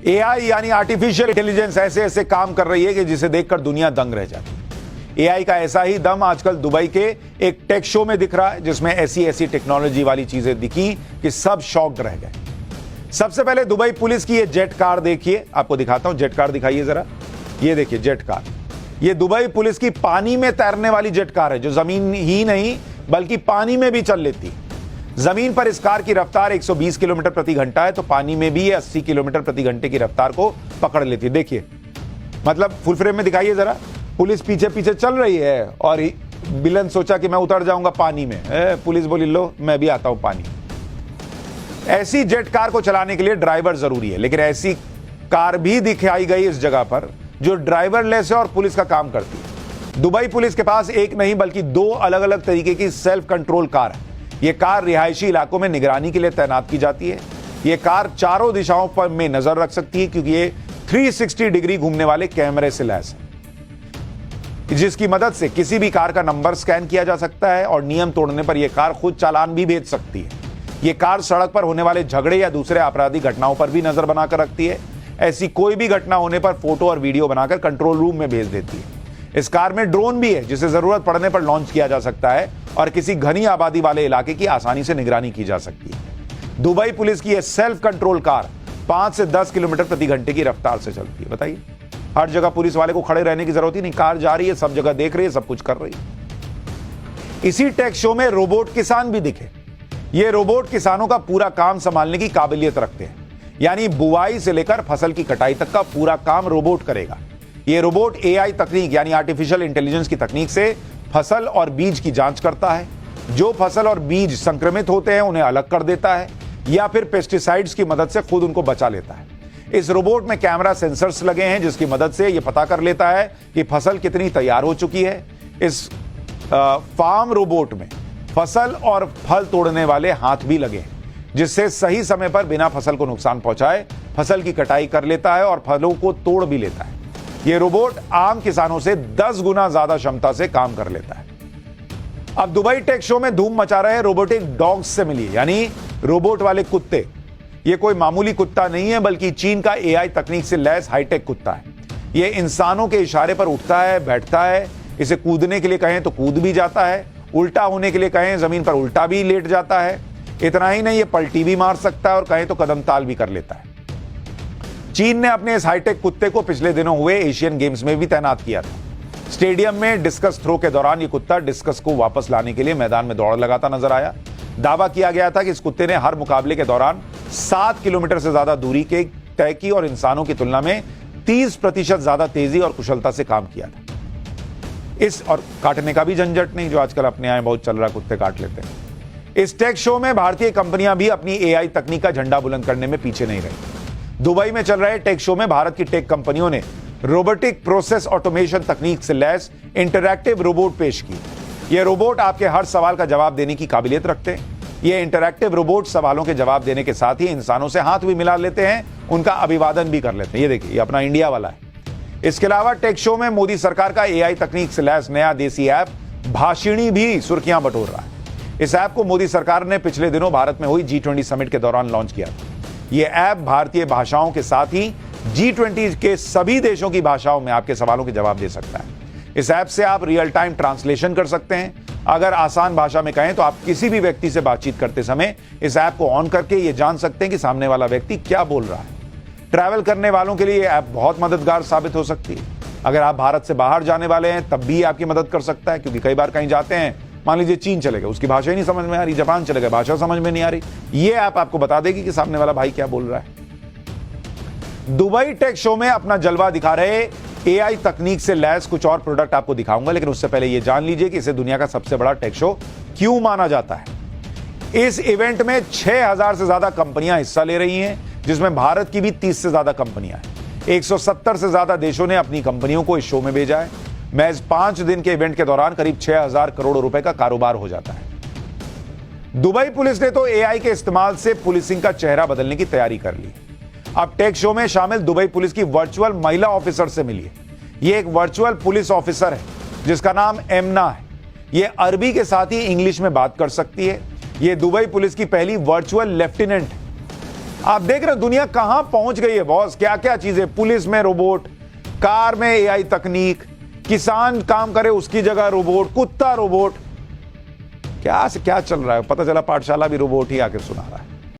AI यानी artificial intelligence ऐसे ऐसे काम कर रही है कि जिसे देखकर दुनिया दंग रह जाती है। एआई का ऐसा ही दम आजकल दुबई के एक टेक शो में दिख रहा है, जिसमें ऐसी ऐसी टेक्नोलॉजी वाली चीजें दिखी कि सब शॉक्ड रह गए। सबसे पहले दुबई पुलिस की ये जेट कार देखिए, आपको दिखाता हूं। जेट कार दिखाइए जरा, ये देखिए जेट कार। ये दुबई पुलिस की पानी में तैरने वाली जेट कार है, जो जमीन ही नहीं बल्कि पानी में भी चल लेती है। जमीन पर इस कार की रफ्तार 120 किलोमीटर प्रति घंटा है, तो पानी में भी ये 80 किलोमीटर प्रति घंटे की रफ्तार को पकड़ लेती है। देखिए, मतलब फुल फ्रेम में दिखाइए जरा। पुलिस पीछे पीछे चल रही है और विलन सोचा कि मैं उतर जाऊंगा पानी में। पुलिस बोली लो मैं भी आता हूं पानी। ऐसी जेट कार को चलाने के लिए ड्राइवर जरूरी है, लेकिन ऐसी कार भी दिखाई गई इस जगह पर जो ड्राइवरलेस है और पुलिस का काम करती है। दुबई पुलिस के पास एक नहीं बल्कि दो अलग अलग तरीके की सेल्फ कंट्रोल कार है। यह कार रिहायशी इलाकों में निगरानी के लिए तैनात की जाती है। यह कार चारों दिशाओं पर में नजर रख सकती है, क्योंकि ये 360 डिग्री घूमने वाले कैमरे से लैस है, जिसकी मदद से किसी भी कार का नंबर स्कैन किया जा सकता है और नियम तोड़ने पर यह कार खुद चालान भी भेज सकती है। यह कार सड़क पर होने वाले झगड़े या दूसरे आपराधिक घटनाओं पर भी नजर बनाकर रखती है। ऐसी कोई भी घटना होने पर फोटो और वीडियो बनाकर कंट्रोल रूम में भेज देती है। इस कार में ड्रोन भी है, जिसे जरूरत पड़ने पर लॉन्च किया जा सकता है और किसी घनी आबादी वाले इलाके की आसानी से निगरानी की जा सकती है। दुबई पुलिस की यह सेल्फ कंट्रोल कार 5 से 10 किलोमीटर प्रति घंटे की रफ्तार से चलती है। बताइए, हर जगह पुलिस वाले को खड़े रहने की जरूरत ही नहीं, कार जा रही है, सब जगह देख रही है, सब कुछ कर रही है। इसी टेक शो में रोबोट किसान भी दिखे। ये रोबोट किसानों का पूरा काम संभालने की काबिलियत रखते हैं, यानी बुआई से लेकर फसल की कटाई तक का पूरा काम रोबोट करेगा। ये रोबोट एआई तकनीक यानी आर्टिफिशियल इंटेलिजेंस की तकनीक से फसल और बीज की जांच करता है। जो फसल और बीज संक्रमित होते हैं उन्हें अलग कर देता है, या फिर पेस्टिसाइड्स की मदद से खुद उनको बचा लेता है। इस रोबोट में कैमरा सेंसर्स लगे हैं, जिसकी मदद से यह पता कर लेता है कि फसल कितनी तैयार हो चुकी है। इस फार्म रोबोट में फसल और फल तोड़ने वाले हाथ भी लगे हैं, जिससे सही समय पर बिना फसल को नुकसान पहुंचाए फसल की कटाई कर लेता है और फलों को तोड़ भी लेता है। यह रोबोट आम किसानों से 10 गुना ज्यादा क्षमता से काम कर लेता है। अब दुबई टेक शो में धूम मचा रहे रोबोटिक डॉग्स से मिलिए, यानी रोबोट वाले कुत्ते। यह कोई मामूली कुत्ता नहीं है, बल्कि चीन का एआई तकनीक से लैस हाईटेक कुत्ता है। यह इंसानों के इशारे पर उठता है, बैठता है। इसे कूदने के लिए कहें तो कूद भी जाता है, उल्टा होने के लिए कहें जमीन पर उल्टा भी लेट जाता है। इतना ही नहीं, ये पलटी भी मार सकता है और कहें तो कदम ताल भी कर लेता है। चीन ने अपने इस हाईटेक कुत्ते को पिछले दिनों हुए एशियन गेम्स में भी तैनात किया था। स्टेडियम में डिस्कस थ्रो के दौरान ये कुत्ता डिस्कस को वापस लाने के लिए मैदान में दौड़ लगाता नजर आया। दावा किया गया था कि इस कुत्ते ने हर मुकाबले के दौरान 7 किलोमीटर से ज्यादा दूरी के तय की और इंसानों की तुलना में 30% ज्यादा तेजी और कुशलता से काम किया था। इस और काटने का भी झंझट नहीं, जो आजकल अपने यहाँ बहुत चल रहा, कुत्ते काट लेते हैं। इस टेक शो में भारतीय कंपनियां भी अपनी एआई तकनीक का झंडा बुलंद करने में पीछे नहीं रही। दुबई में चल रहे टेक शो में भारत की टेक कंपनियों ने रोबोटिक प्रोसेस ऑटोमेशन तकनीक से लैस इंटरैक्टिव रोबोट पेश की। ये रोबोट आपके हर सवाल का जवाब देने की काबिलियत रखते हैं। ये इंटरैक्टिव रोबोट सवालों के जवाब देने के साथ ही इंसानों से हाथ भी मिला लेते हैं, उनका अभिवादन भी कर लेते हैं। ये देखिए, ये अपना इंडिया वाला है। इसके अलावा टेक शो में मोदी सरकार का एआई तकनीक से लैस नया देसी ऐप भाषिणी भी सुर्खियां बटोर रहा है। इस ऐप को मोदी सरकार ने पिछले दिनों भारत में हुई G20 समिट के दौरान लॉन्च किया था। यह ऐप भारतीय भाषाओं के साथ ही G20 के सभी देशों की भाषाओं में आपके सवालों के जवाब दे सकता है। इस ऐप से आप रियल टाइम ट्रांसलेशन कर सकते हैं। अगर आसान भाषा में कहें तो आप किसी भी व्यक्ति से बातचीत करते समय इस ऐप को ऑन करके यह जान सकते हैं कि सामने वाला व्यक्ति क्या बोल रहा है। ट्रैवल करने वालों के लिए यह ऐप बहुत मददगार साबित हो सकती है। अगर आप भारत से बाहर जाने वाले हैं तब भी आपकी मदद कर सकता है, क्योंकि कई बार कहीं जाते हैं, मान लीजिए चीन चले गए, उसकी भाषा ही नहीं समझ में आ रही, जापान चले गए, भाषा समझ में नहीं आ रही, ये ऐप आपको बता देगी कि सामने वाला भाई क्या बोल रहा है। दुबई टेक शो में अपना जलवा दिखा रहे एआई तकनीक से लैस कुछ और प्रोडक्ट आपको दिखाऊंगा, लेकिन उससे पहले यह जान लीजिए कि इसे दुनिया का सबसे बड़ा टेक शो क्यों माना जाता है। इस इवेंट में 6000 से ज्यादा कंपनियां हिस्सा ले रही हैं, जिसमें भारत की भी 30 से ज्यादा कंपनियां हैं। 170 से ज्यादा देशों ने अपनी कंपनियों को इस शो में भेजा है। महज 5 दिन के इवेंट के दौरान करीब 6000 करोड़ रुपए का कारोबार हो जाता है। दुबई पुलिस ने तो एआई के इस्तेमाल से पुलिसिंग का चेहरा बदलने की तैयारी कर ली। अब टेक शो में शामिल दुबई पुलिस की वर्चुअल महिला ऑफिसर से मिलिए। यह एक वर्चुअल पुलिस ऑफिसर है जिसका नाम एमना है। यह अरबी के साथ ही इंग्लिश में बात कर सकती है। यह दुबई पुलिस की पहली वर्चुअल लेफ्टिनेंट है। आप देख रहे हो दुनिया कहां पहुंच गई है बॉस, क्या क्या चीजें, पुलिस में रोबोट, कार में एआई तकनीक, किसान काम करे उसकी जगह रोबोट, कुत्ता रोबोट, क्या से क्या चल रहा है। पता चला पाठशाला भी रोबोट ही आके सुना रहा है।